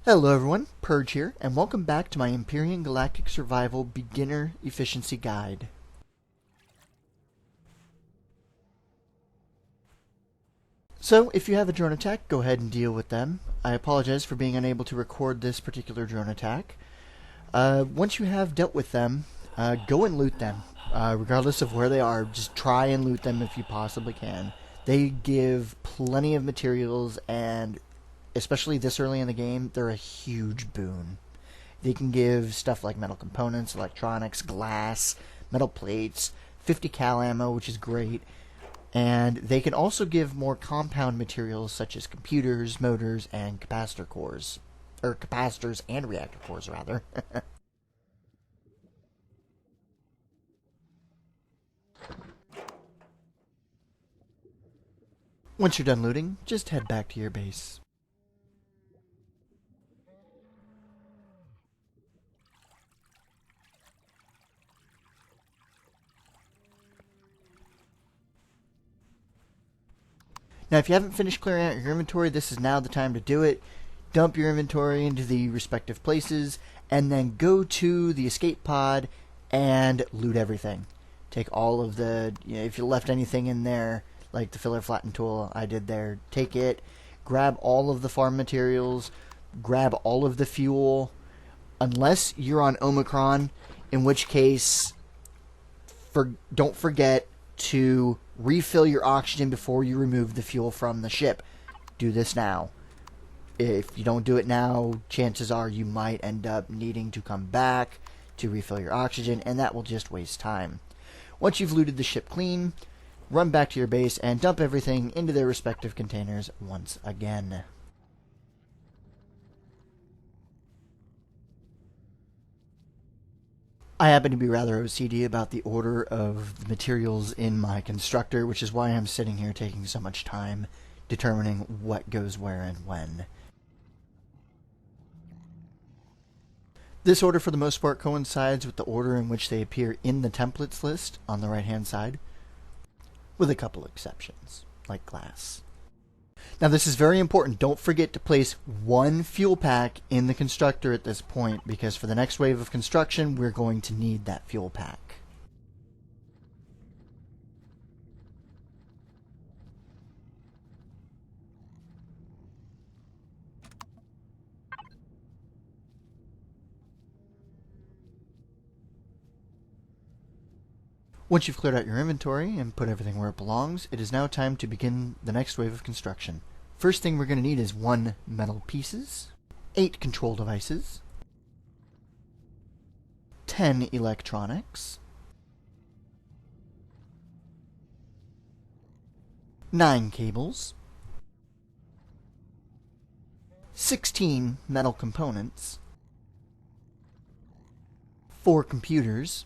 Hello everyone, Purge here, and welcome back to my Empyrion Galactic Survival Beginner Efficiency Guide. So, if you have a drone attack, go ahead and deal with them. I apologize for being unable to record this particular drone attack. Once you have dealt with them, go and loot them. Regardless of where they are, just try and loot them if you possibly can. They give plenty of materials, and especially this early in the game, they're a huge boon. They can give stuff like metal components, electronics, glass, metal plates, 50 cal ammo, which is great. And they can also give more compound materials such as computers, motors, and capacitor cores. Or capacitors and reactor cores, rather. Once you're done looting, just head back to your base. Now, if you haven't finished clearing out your inventory, this is now the time to do it. Dump your inventory into the respective places, and then go to the escape pod and loot everything. Take all of the, if you left anything in there, like the filler flatten tool I did there, take it, grab all of the farm materials, grab all of the fuel, unless you're on Omicron, in which case, don't forget to refill your oxygen before you remove the fuel from the ship. Do this now. If you don't do it now, chances are you might end up needing to come back to refill your oxygen, and that will just waste time. Once you've looted the ship clean, run back to your base and dump everything into their respective containers once again. I happen to be rather OCD about the order of the materials in my constructor, which is why I'm sitting here taking so much time determining what goes where and when. This order for the most part coincides with the order in which they appear in the templates list on the right hand side, with a couple exceptions, like glass. Now this is very important. Don't forget to place one fuel pack in the constructor at this point, because for the next wave of construction, we're going to need that fuel pack. Once you've cleared out your inventory and put everything where it belongs, it is now time to begin the next wave of construction. First thing we're going to need is 1 metal pieces, 8 control devices, 10 electronics, 9 cables, 16 metal components, 4 computers,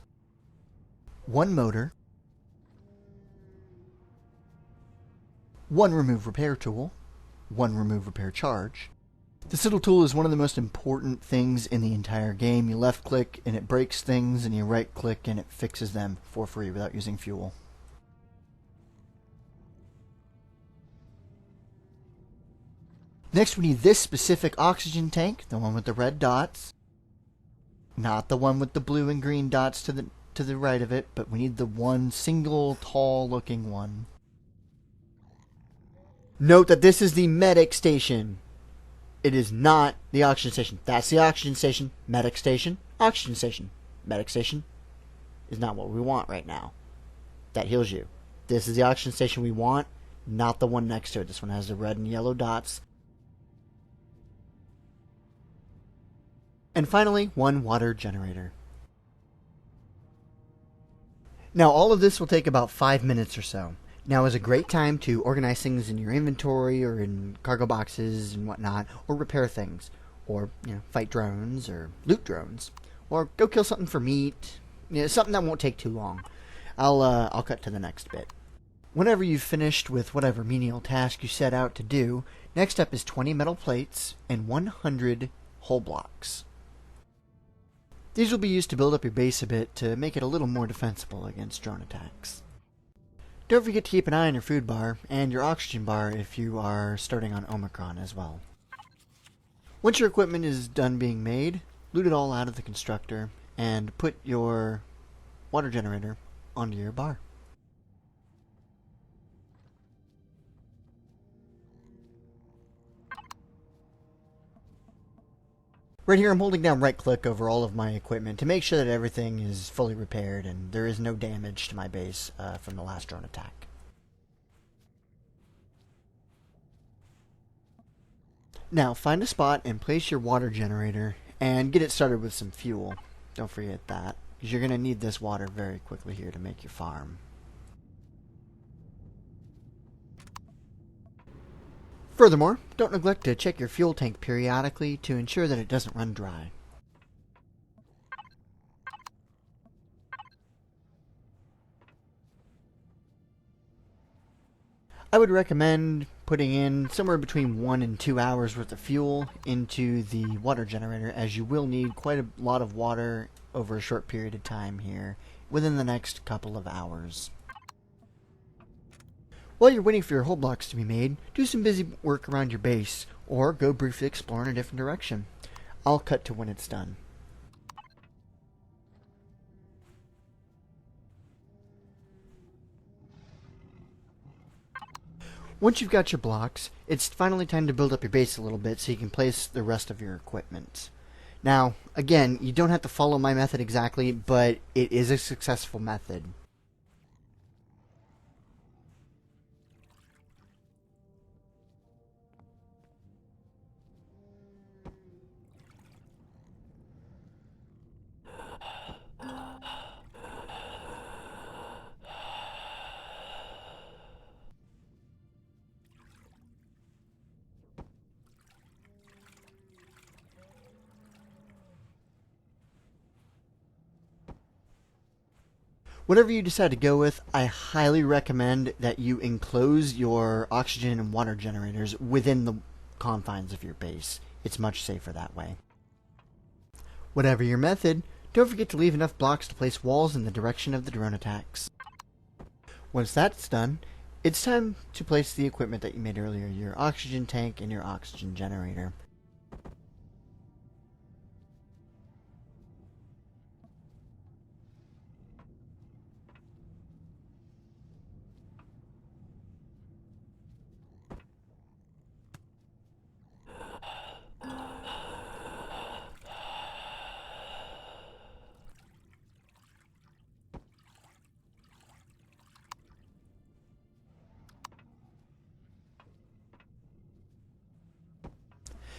1 motor, 1 remove repair tool, 1 remove repair charge. This little tool is one of the most important things in the entire game. You left click and it breaks things, and you right click and it fixes them for free without using fuel. Next we need this specific oxygen tank, the one with the red dots, not the one with the blue and green dots to the right of it, but we need the one single tall looking one. Note that this is the medic station. It is not the oxygen station. That's the oxygen station. Medic station. Oxygen station. Medic station is not what we want right now. That heals you. This is the oxygen station we want, not the one next to it. This one has the red and yellow dots. And finally, 1 water generator. Now all of this will take about 5 minutes or so. Now is a great time to organize things in your inventory or in cargo boxes and whatnot, or repair things, or fight drones or loot drones, or go kill something for meat. Something that won't take too long. I'll cut to the next bit. Whenever you've finished with whatever menial task you set out to do, next up is 20 metal plates and 100 hull blocks. These will be used to build up your base a bit to make it a little more defensible against drone attacks. Don't forget to keep an eye on your food bar and your oxygen bar if you are starting on Omicron as well. Once your equipment is done being made, loot it all out of the constructor and put your water generator onto your bar. Right here I'm holding down right click over all of my equipment to make sure that everything is fully repaired and there is no damage to my base from the last drone attack. Now find a spot and place your water generator and get it started with some fuel. Don't forget that, because you're going to need this water very quickly here to make your farm. Furthermore, don't neglect to check your fuel tank periodically to ensure that it doesn't run dry. I would recommend putting in somewhere between 1 and 2 hours worth of fuel into the water generator, as you will need quite a lot of water over a short period of time here within the next couple of hours. While you're waiting for your hull blocks to be made, do some busy work around your base, or go briefly explore in a different direction. I'll cut to when it's done. Once you've got your blocks, it's finally time to build up your base a little bit so you can place the rest of your equipment. Now, again, you don't have to follow my method exactly, but it is a successful method. Whatever you decide to go with, I highly recommend that you enclose your oxygen and water generators within the confines of your base. It's much safer that way. Whatever your method, don't forget to leave enough blocks to place walls in the direction of the drone attacks. Once that's done, it's time to place the equipment that you made earlier, your oxygen tank and your oxygen generator.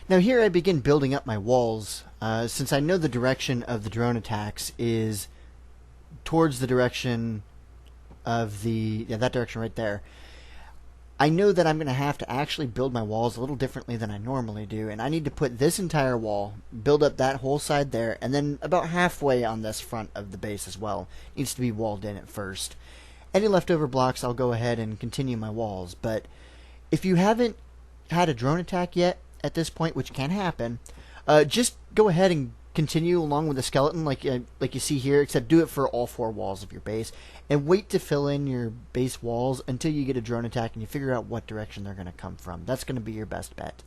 Now here I begin building up my walls, since I know the direction of the drone attacks is towards the direction of that direction right there. I know that I'm going to have to actually build my walls a little differently than I normally do, and I need to put this entire wall, build up that whole side there, and then about halfway on this front of the base as well. It needs to be walled in at first. Any leftover blocks, I'll go ahead and continue my walls, but if you haven't had a drone attack yet, at this point, which can happen, just go ahead and continue along with the skeleton like you see here, except do it for all 4 walls of your base, and wait to fill in your base walls until you get a drone attack and you figure out what direction they're going to come from. That's going to be your best bet.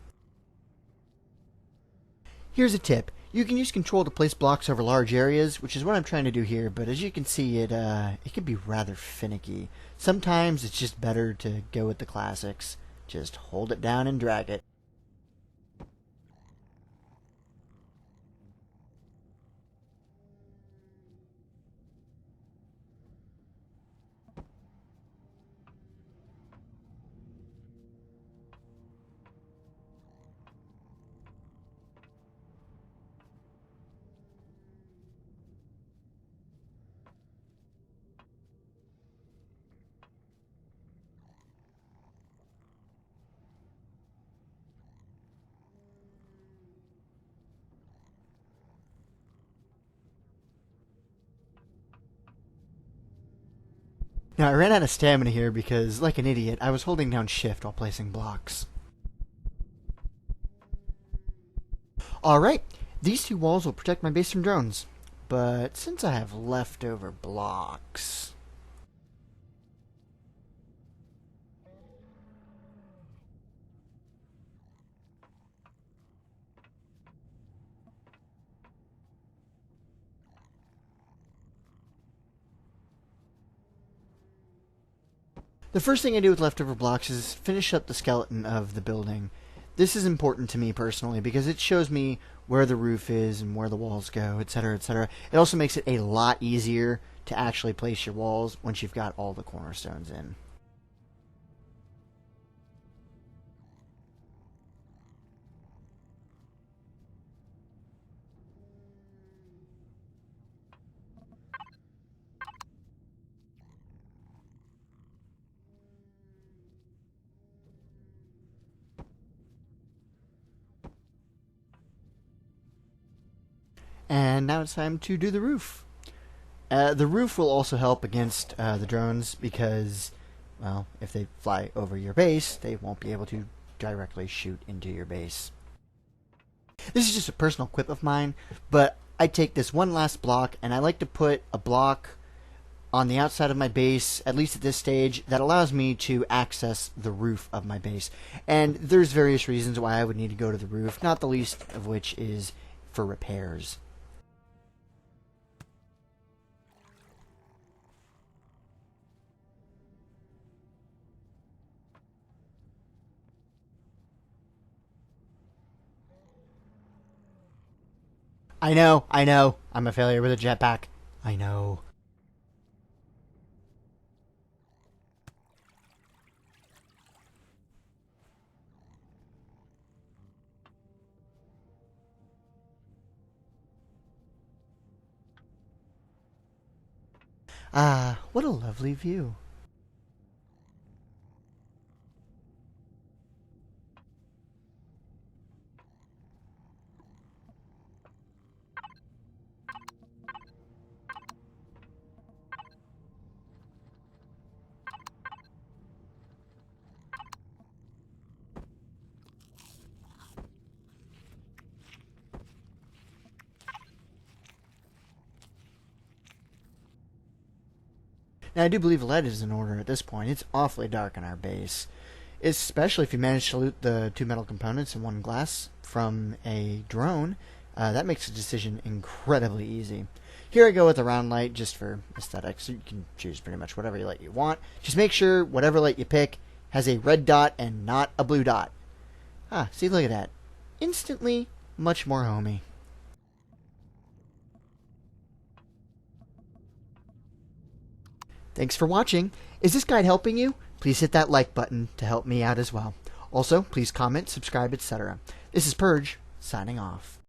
Here's a tip. You can use control to place blocks over large areas, which is what I'm trying to do here, but as you can see, it can be rather finicky. Sometimes it's just better to go with the classics. Just hold it down and drag it. Now, I ran out of stamina here because, like an idiot, I was holding down shift while placing blocks. Alright, these 2 walls will protect my base from drones. But since I have leftover blocks... The first thing I do with leftover blocks is finish up the skeleton of the building. This is important to me personally because it shows me where the roof is and where the walls go, etc., etc. It also makes it a lot easier to actually place your walls once you've got all the cornerstones in. And now it's time to do the roof. The roof will also help against the drones because, well, if they fly over your base, they won't be able to directly shoot into your base. This is just a personal quip of mine, but I take this one last block and I like to put a block on the outside of my base, at least at this stage, that allows me to access the roof of my base. And there's various reasons why I would need to go to the roof, not the least of which is for repairs. I know, I'm a failure with a jetpack. I know. Ah, what a lovely view. Now, I do believe lead is in order at this point. It's awfully dark in our base, especially if you manage to loot the 2 metal components and 1 glass from a drone. That makes the decision incredibly easy. Here I go with a round light just for aesthetics. So you can choose pretty much whatever light you want. Just make sure whatever light you pick has a red dot and not a blue dot. Ah, see, look at that. Instantly much more homey. Thanks for watching. Is this guide helping you? Please hit that like button to help me out as well. Also, please comment, subscribe, etc. This is Purge, signing off.